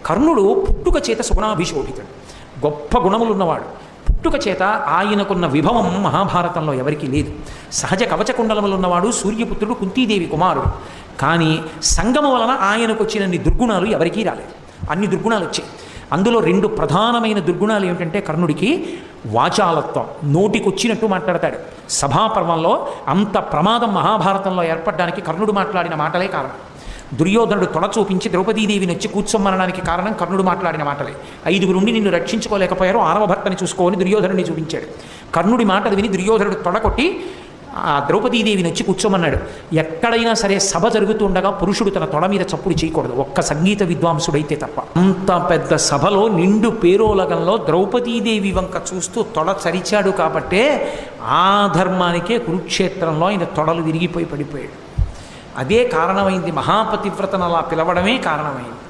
కర్ణుడు పుట్టుక చేత సుగుణాభిశోభితుడు, గొప్ప గుణములున్నవాడు. పుట్టుక చేత ఆయనకున్న విభవం మహాభారతంలో ఎవరికీ లేదు. సహజ కవచ కుండలములు ఉన్నవాడు, సూర్యపుత్రుడు, కుంతీదేవి కుమారుడు. కానీ సంగమ వలన ఆయనకు వచ్చినన్ని దుర్గుణాలు ఎవరికీ రాలేదు. అన్ని దుర్గుణాలు వచ్చాయి. అందులో 2 ప్రధానమైన దుర్గుణాలు ఏమిటంటే కర్ణుడికి వాచాలత్వం, నోటికొచ్చినట్టు మాట్లాడతాడు. సభాపర్వంలో అంత ప్రమాదం మహాభారతంలో ఏర్పడడానికి కర్ణుడు మాట్లాడిన మాటలే కారణం. దుర్యోధనుడు తొడ చూపించి ద్రౌపదీదేవిని వచ్చి కూర్చోమనడానికి కారణం కర్ణుడు మాట్లాడిన మాటలే. 5 నుండి నిన్ను రక్షించుకోలేకపోయారు, 6వ భర్తని చూసుకోని దుర్యోధనుడిని చూపించాడు. కర్ణుడి మాటలు విని దుర్యోధనుడు తొడ కొట్టి ఆ ద్రౌపదీదేవిని వచ్చి కూర్చోమన్నాడు. ఎక్కడైనా సరే సభ జరుగుతుండగా పురుషుడు తన తొడ మీద చప్పుడు చేయకూడదు, ఒక్క సంగీత విద్వాంసుడైతే తప్ప. అంత పెద్ద సభలో నిండు పేరోలగంలో ద్రౌపదీదేవి వంక చూస్తూ తొడ చరిచాడు కాబట్టే ఆ ధర్మానికే కురుక్షేత్రంలో ఆయన తొడలు విరిగిపోయి పడిపోయాడు. అదే కారణమైంది, మహాపతివ్రతను అలా పిలవడమే కారణమైంది.